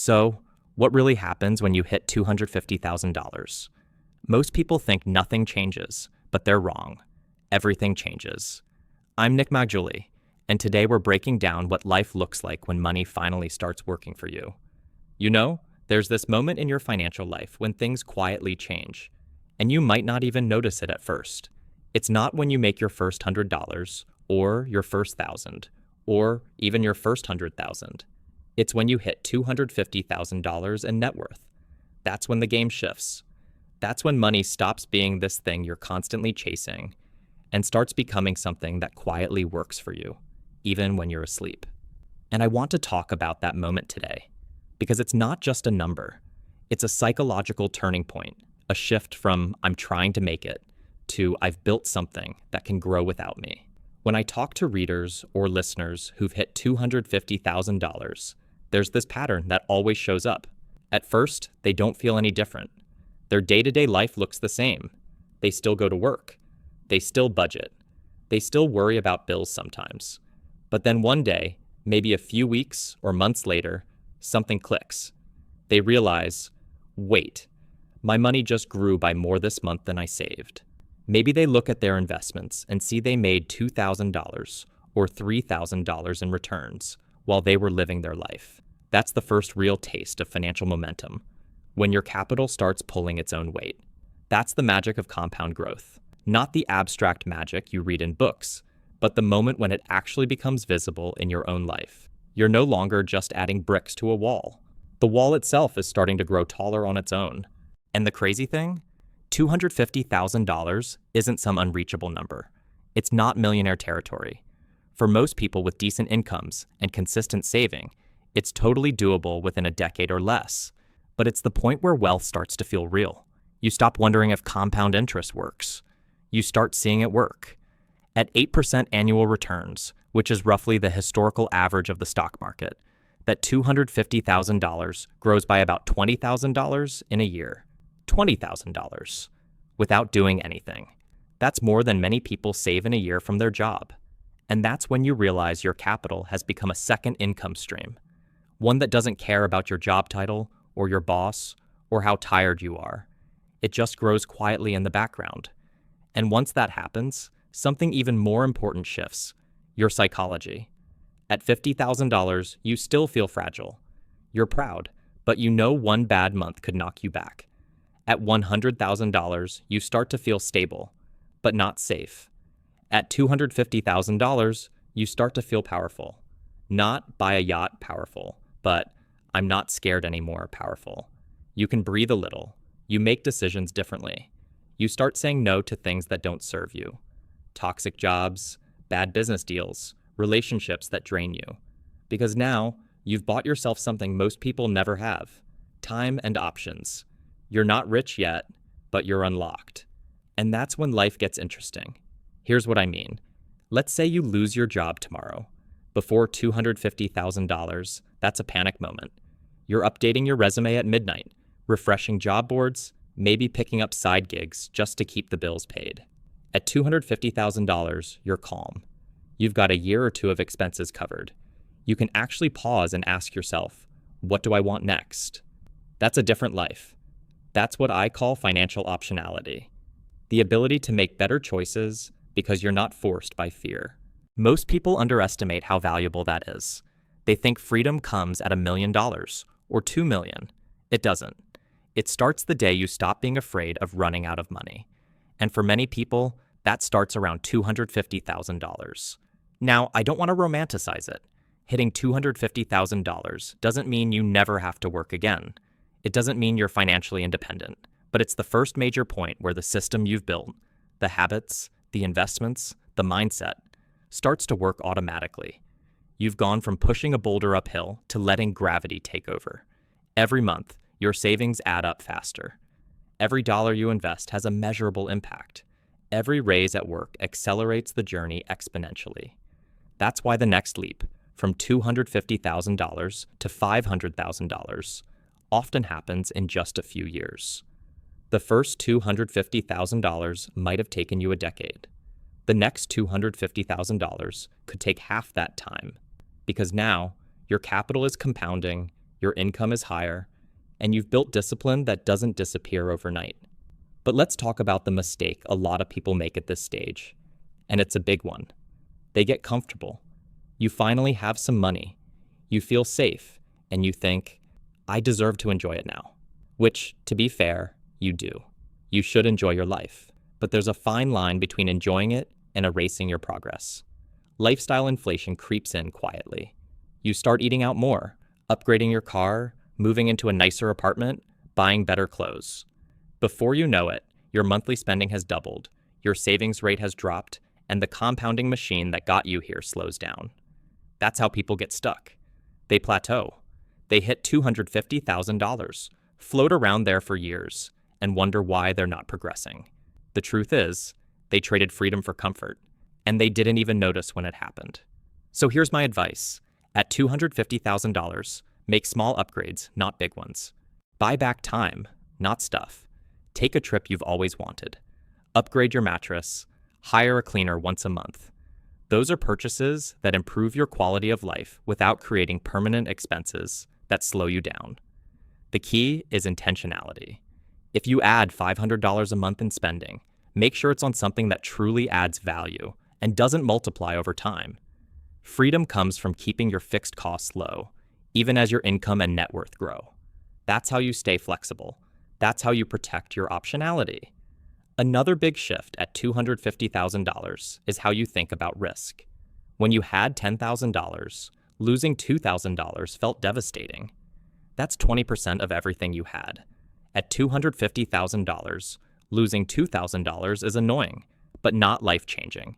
So, what really happens when you hit $250,000? Most people think nothing changes, but they're wrong. Everything changes. I'm Maggiulli, and today we're breaking down what life looks like when money finally starts working for you. You know, there's this moment in your financial life when things quietly change, and you might not even notice it at first. It's not when you make your first $100, or your first 1,000, or even your first 100,000. It's when you hit $250,000 in net worth. That's when the game shifts. That's when money stops being this thing you're constantly chasing and starts becoming something that quietly works for you, even when you're asleep. And I want to talk about that moment today, because it's not just a number. It's a psychological turning point, a shift from I'm trying to make it to I've built something that can grow without me. When I talk to readers or listeners who've hit $250,000, there's this pattern that always shows up. At first, they don't feel any different. Their day-to-day life looks the same. They still go to work. They still budget. They still worry about bills sometimes. But then one day, maybe a few weeks or months later, something clicks. They realize, wait, my money just grew by more this month than I saved. Maybe they look at their investments and see they made $2,000 or $3,000 in returns while they were living their life. That's the first real taste of financial momentum, when your capital starts pulling its own weight. That's the magic of compound growth. Not the abstract magic you read in books, but the moment when it actually becomes visible in your own life. You're no longer just adding bricks to a wall. The wall itself is starting to grow taller on its own. And the crazy thing? $250,000 isn't some unreachable number. It's not millionaire territory. For most people with decent incomes and consistent saving, it's totally doable within a decade or less. But it's the point where wealth starts to feel real. You stop wondering if compound interest works. You start seeing it work. At 8% annual returns, which is roughly the historical average of the stock market, that $250,000 grows by about $20,000 in a year. $20,000 without doing anything. That's more than many people save in a year from their job. And that's when you realize your capital has become a second income stream, one that doesn't care about your job title or your boss or how tired you are. It just grows quietly in the background. And once that happens, something even more important shifts: your psychology. At $50,000, you still feel fragile. You're proud, but you know one bad month could knock you back. At $100,000, you start to feel stable, but not safe. At $250,000, you start to feel powerful. Not buy a yacht powerful, but I'm not scared anymore powerful. You can breathe a little. You make decisions differently. You start saying no to things that don't serve you. Toxic jobs, bad business deals, relationships that drain you. Because now, you've bought yourself something most people never have: time and options. You're not rich yet, but you're unlocked. And that's when life gets interesting. Here's what I mean. Let's say you lose your job tomorrow. Before $250,000, that's a panic moment. You're updating your resume at midnight, refreshing job boards, maybe picking up side gigs just to keep the bills paid. At $250,000, you're calm. You've got a year or two of expenses covered. You can actually pause and ask yourself, what do I want next? That's a different life. That's what I call financial optionality. The ability to make better choices because you're not forced by fear. Most people underestimate how valuable that is. They think freedom comes at $1 million or $2 million. It doesn't. It starts the day you stop being afraid of running out of money. And for many people, that starts around $250,000. Now, I don't want to romanticize it. Hitting $250,000 doesn't mean you never have to work again. It doesn't mean you're financially independent, but it's the first major point where the system you've built, the habits, the investments, the mindset, starts to work automatically. You've gone from pushing a boulder uphill to letting gravity take over. Every month, your savings add up faster. Every dollar you invest has a measurable impact. Every raise at work accelerates the journey exponentially. That's why the next leap, from $250,000 to $500,000, often happens in just a few years. The first $250,000 might have taken you a decade. The next $250,000 could take half that time, because now your capital is compounding, your income is higher, and you've built discipline that doesn't disappear overnight. But let's talk about the mistake a lot of people make at this stage, and it's a big one. They get comfortable. You finally have some money. You feel safe, and you think, I deserve to enjoy it now. Which, to be fair, you do. You should enjoy your life. But there's a fine line between enjoying it and erasing your progress. Lifestyle inflation creeps in quietly. You start eating out more, upgrading your car, moving into a nicer apartment, buying better clothes. Before you know it, your monthly spending has doubled, your savings rate has dropped, and the compounding machine that got you here slows down. That's how people get stuck. They plateau. They hit $250,000, float around there for years, and wonder why they're not progressing. The truth is, they traded freedom for comfort, and they didn't even notice when it happened. So here's my advice. At $250,000, make small upgrades, not big ones. Buy back time, not stuff. Take a trip you've always wanted. Upgrade your mattress. Hire a cleaner once a month. Those are purchases that improve your quality of life without creating permanent expenses that slow you down. The key is intentionality. If you add $500 a month in spending, make sure it's on something that truly adds value and doesn't multiply over time. Freedom comes from keeping your fixed costs low, even as your income and net worth grow. That's how you stay flexible. That's how you protect your optionality. Another big shift at $250,000 is how you think about risk. When you had $10,000, losing $2,000 felt devastating. That's 20% of everything you had. At $250,000, losing $2,000 is annoying, but not life-changing.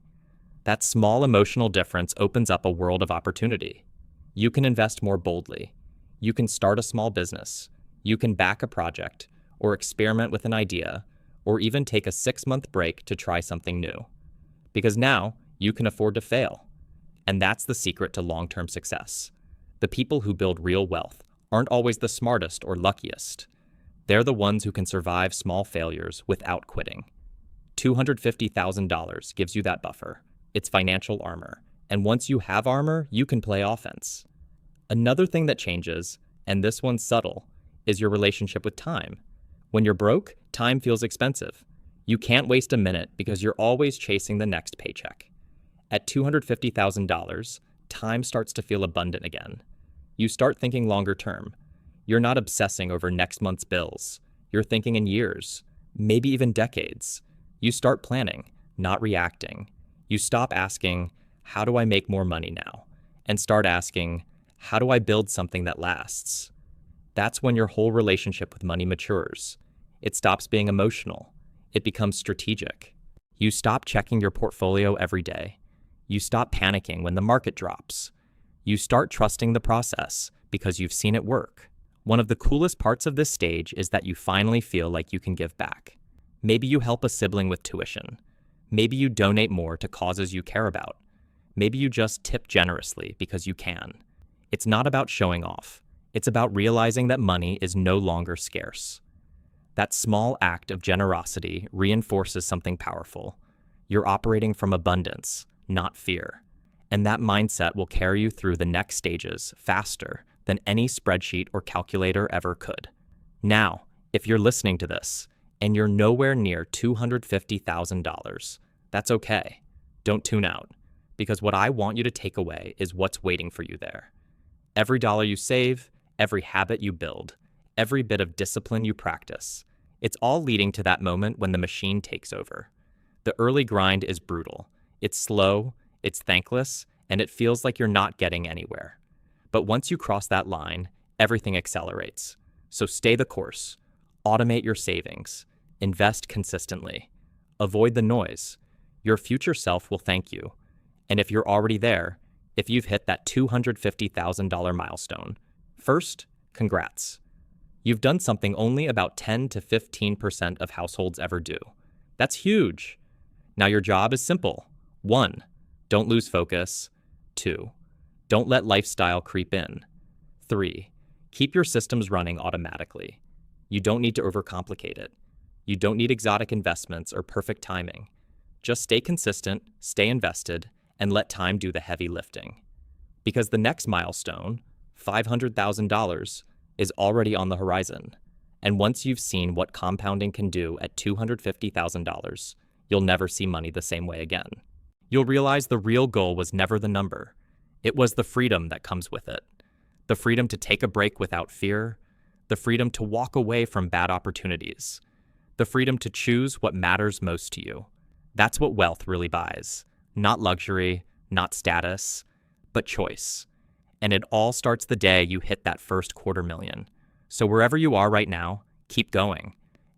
That small emotional difference opens up a world of opportunity. You can invest more boldly. You can start a small business. You can back a project, or experiment with an idea, or even take a 6-month break to try something new. Because now, you can afford to fail. And that's the secret to long-term success. The people who build real wealth aren't always the smartest or luckiest. They're the ones who can survive small failures without quitting. $250,000 gives you that buffer. It's financial armor. And once you have armor, you can play offense. Another thing that changes, and this one's subtle, is your relationship with time. When you're broke, time feels expensive. You can't waste a minute because you're always chasing the next paycheck. At $250,000, time starts to feel abundant again. You start thinking longer term. You're not obsessing over next month's bills. You're thinking in years, maybe even decades. You start planning, not reacting. You stop asking, how do I make more money now? And start asking, how do I build something that lasts? That's when your whole relationship with money matures. It stops being emotional. It becomes strategic. You stop checking your portfolio every day. You stop panicking when the market drops. You start trusting the process because you've seen it work. One of the coolest parts of this stage is that you finally feel like you can give back. Maybe you help a sibling with tuition. Maybe you donate more to causes you care about. Maybe you just tip generously because you can. It's not about showing off. It's about realizing that money is no longer scarce. That small act of generosity reinforces something powerful. You're operating from abundance, not fear. And that mindset will carry you through the next stages faster than any spreadsheet or calculator ever could. Now, if you're listening to this and you're nowhere near $250,000, that's okay. Don't tune out, because what I want you to take away is what's waiting for you there. Every dollar you save, every habit you build, every bit of discipline you practice, it's all leading to that moment when the machine takes over. The early grind is brutal. It's slow, it's thankless, and it feels like you're not getting anywhere. But once you cross that line, everything accelerates. So stay the course. Automate your savings. Invest consistently. Avoid the noise. Your future self will thank you. And if you're already there, if you've hit that $250,000 milestone, first, congrats. You've done something only about 10 to 15% of households ever do. That's huge. Now your job is simple. 1, don't lose focus. 2, don't let lifestyle creep in. 3, keep your systems running automatically. You don't need to overcomplicate it. You don't need exotic investments or perfect timing. Just stay consistent, stay invested, and let time do the heavy lifting. Because the next milestone, $500,000, is already on the horizon. And once you've seen what compounding can do at $250,000, you'll never see money the same way again. You'll realize the real goal was never the number. It was the freedom that comes with it. The freedom to take a break without fear, the freedom to walk away from bad opportunities, the freedom to choose what matters most to you. That's what wealth really buys. Not luxury, not status, but choice. And it all starts the day you hit that first $250,000. So wherever you are right now, keep going.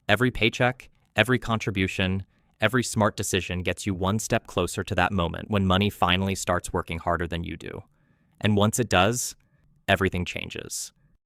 Every paycheck, every contribution, every smart decision gets you one step closer to that moment when money finally starts working harder than you do. And once it does, everything changes.